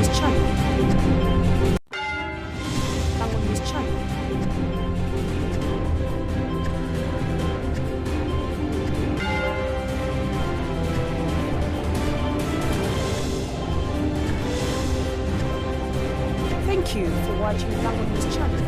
News Channel. Lango News Channel. Thank you for watching Lango News Channel.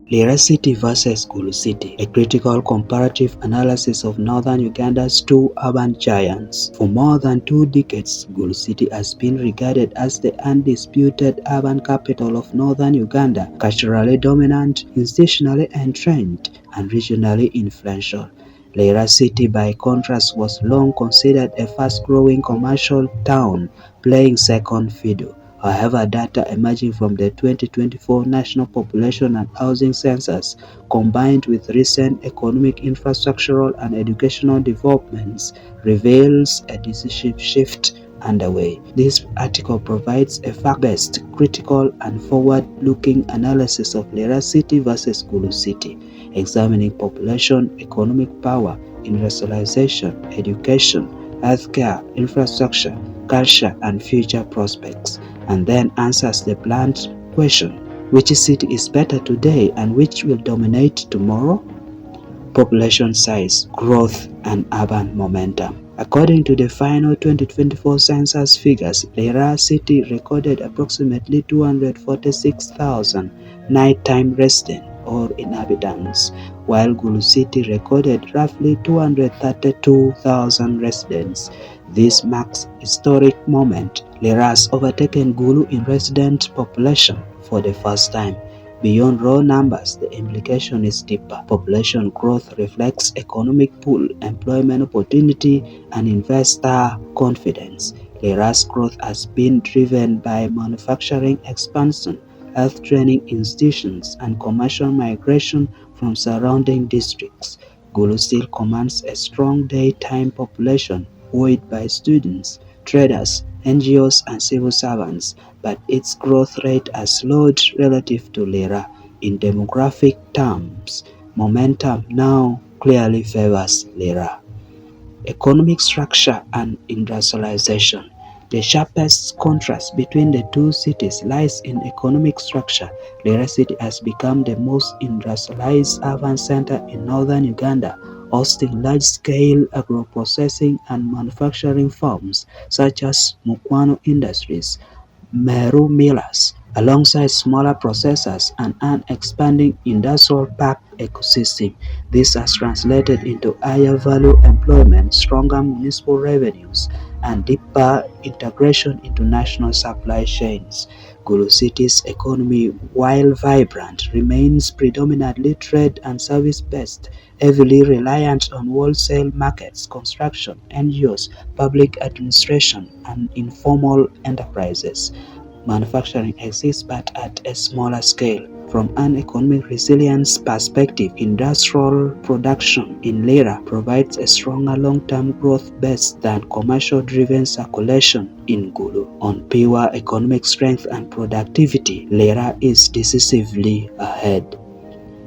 Lira City vs Gulu City, a critical comparative analysis of northern Uganda's two urban giants. For more than 2 decades, Gulu City has been regarded as the undisputed urban capital of northern Uganda, culturally dominant, institutionally entrenched, and regionally influential. Lira City, by contrast, was long considered a fast-growing commercial town, playing second fiddle. However, data emerging from the 2024 National Population and Housing Census, combined with recent economic, infrastructural, and educational developments, reveals a decisive shift underway. This article provides a fact-based, critical, and forward-looking analysis of Lira City versus Gulu City, examining population, economic power, industrialization, education, healthcare, infrastructure, culture, and future prospects, and then answers the blunt question: which city is better today and which will dominate tomorrow? Population size, growth, and urban momentum. According to the final 2024 census figures, Lira City recorded approximately 246,000 nighttime residents or inhabitants, while Gulu City recorded roughly 232,000 residents. This marks a historic moment. Lira has overtaken Gulu in resident population for the first time. Beyond raw numbers, the implication is deeper. Population growth reflects economic pull, employment opportunity, and investor confidence. Lira's growth has been driven by manufacturing expansion, health training institutions, and commercial migration from surrounding districts. Gulu still commands a strong daytime population, buoyed by students, traders, NGOs, and civil servants, but its growth rate has slowed relative to Lira. In demographic terms, momentum now clearly favors Lira. Economic structure and industrialization. The sharpest contrast between the two cities lies in economic structure. Lira City has become the most industrialized urban center in northern Uganda, hosting large-scale agro-processing and manufacturing firms such as Mukwano Industries, Meru Millers, alongside smaller processors and an expanding industrial park ecosystem. This has translated into higher value employment, stronger municipal revenues, and deeper integration into national supply chains. Gulu City's economy, while vibrant, remains predominantly trade and service-based, heavily reliant on wholesale markets, construction, NGOs, public administration, and informal enterprises. Manufacturing exists but at a smaller scale. From an economic resilience perspective, industrial production in Lira provides a stronger long-term growth base than commercial-driven circulation in Gulu. On pure economic strength and productivity, Lira is decisively ahead.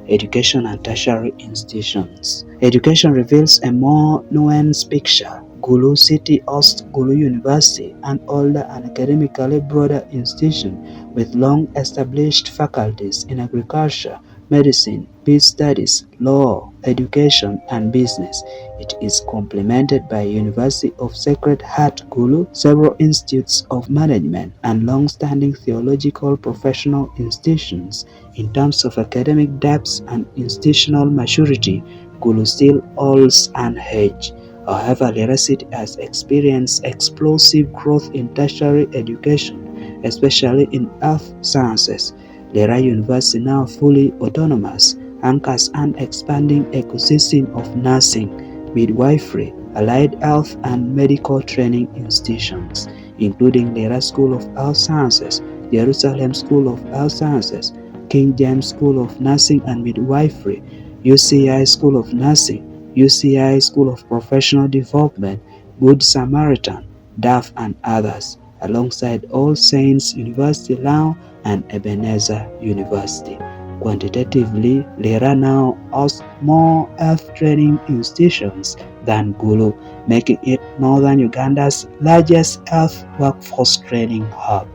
Education and tertiary institutions. Education reveals a more nuanced picture. Gulu City hosts Gulu University, an older and academically broader institution with long-established faculties in agriculture, medicine, peace studies, law, education, and business. It is complemented by University of Sacred Heart Gulu, several institutes of management, and long-standing theological professional institutions. In terms of academic depth and institutional maturity, Gulu still holds an edge. However, Lira City has experienced explosive growth in tertiary education, especially in earth sciences. Lira University, now fully autonomous, anchors an expanding ecosystem of nursing, midwifery, allied health and medical training institutions, including Lira School of Health Sciences, Jerusalem School of Health Sciences, King James School of Nursing and Midwifery, UCI School of Nursing, UCI School of Professional Development, Good Samaritan, DAF and others, alongside All Saints University Lao and Ebenezer University. Quantitatively, Lira now hosts more health training institutions than Gulu, making it northern Uganda's largest health workforce training hub.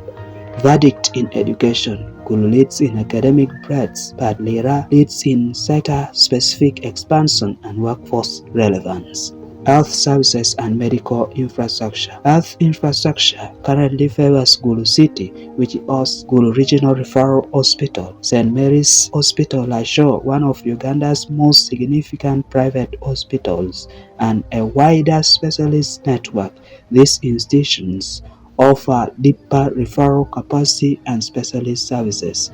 Verdict in education: Gulu leads in academic breadth, but Lira leads in sector-specific expansion and workforce relevance. Health services and medical infrastructure. Health infrastructure currently favors Gulu City, which hosts Gulu Regional Referral Hospital, St. Mary's Hospital Lasho, one of Uganda's most significant private hospitals, and a wider specialist network. These institutions offer deeper referral capacity and specialist services.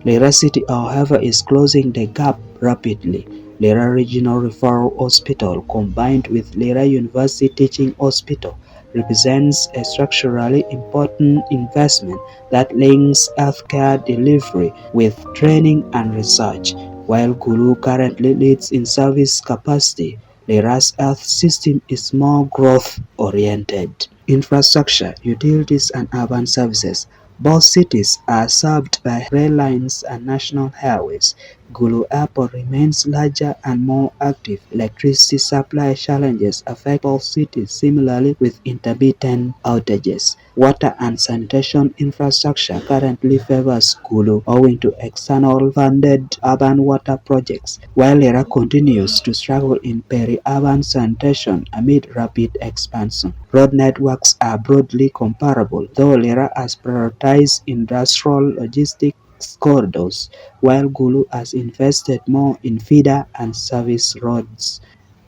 Lira City, however, is closing the gap rapidly. Lira Regional Referral Hospital, combined with Lira University Teaching Hospital, represents a structurally important investment that links healthcare delivery with training and research. While Gulu currently leads in service capacity, Lira's health system is more growth-oriented. Infrastructure, utilities, and urban services. Both cities are served by rail lines and national highways. Gulu Airport remains larger and more active. Electricity supply challenges affect both cities similarly, with intermittent outages. Water and sanitation infrastructure currently favors Gulu owing to external funded urban water projects, while Lira continues to struggle in peri-urban sanitation amid rapid expansion. Road networks are broadly comparable, though Lira has prioritized industrial logistics corridors, while Gulu has invested more in feeder and service roads.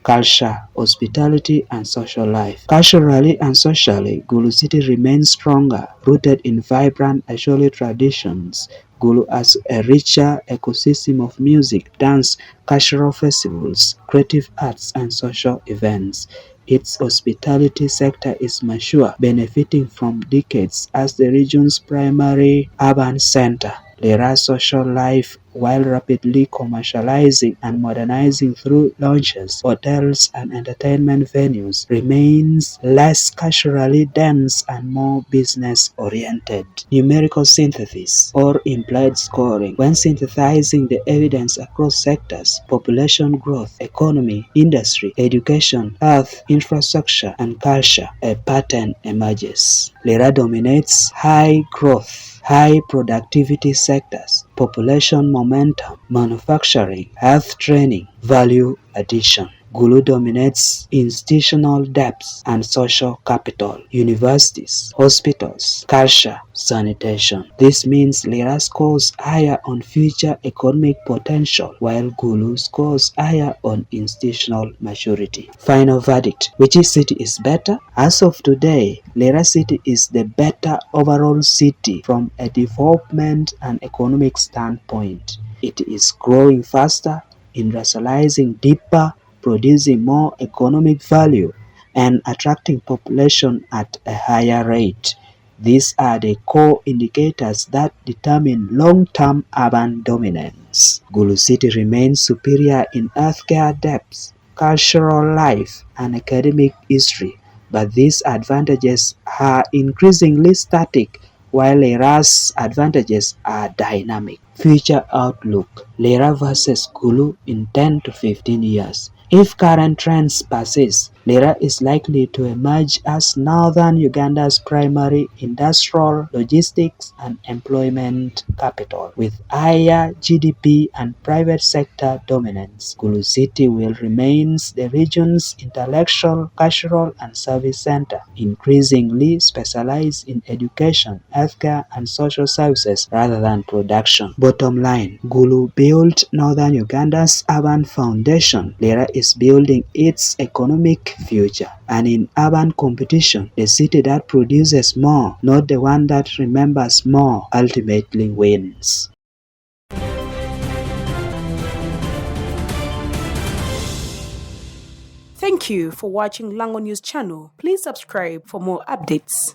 Culture, hospitality, and social life. Culturally and socially, Gulu City remains stronger, rooted in vibrant Asholi traditions. Gulu has a richer ecosystem of music, dance, cultural festivals, creative arts, and social events. Its hospitality sector is mature, benefiting from decades as the region's primary urban center. Lira's social life, while rapidly commercializing and modernizing through launches, hotels, and entertainment venues, remains less culturally dense and more business-oriented. Numerical synthesis, or implied scoring. When synthesizing the evidence across sectors, population growth, economy, industry, education, health, infrastructure, and culture, a pattern emerges. Lira dominates high growth, high productivity sectors, population momentum, manufacturing, health training, value addition. Gulu dominates institutional depth and social capital, universities, hospitals, culture, sanitation. This means Lira scores higher on future economic potential, while Gulu scores higher on institutional maturity. Final verdict: which city is better? As of today, Lira City is the better overall city from a development and economic standpoint. It is growing faster, industrializing deeper, producing more economic value, and attracting population at a higher rate. These are the core indicators that determine long-term urban dominance. Gulu City remains superior in healthcare depth, cultural life, and academic history, but these advantages are increasingly static, while Lira's advantages are dynamic. Future outlook: Lira versus Gulu in 10 to 15 years. If current trends persist, Lira is likely to emerge as northern Uganda's primary industrial, logistics, and employment capital. With higher GDP and private sector dominance, Gulu City will remain the region's intellectual, cultural, and service center, increasingly specialized in education, healthcare, and social services rather than production. Bottom line, Gulu built northern Uganda's urban foundation. Lira is building its economic future. And in urban competition, the city that produces more, not the one that remembers more, ultimately wins. Thank you for watching Lango News channel. Please subscribe for more updates.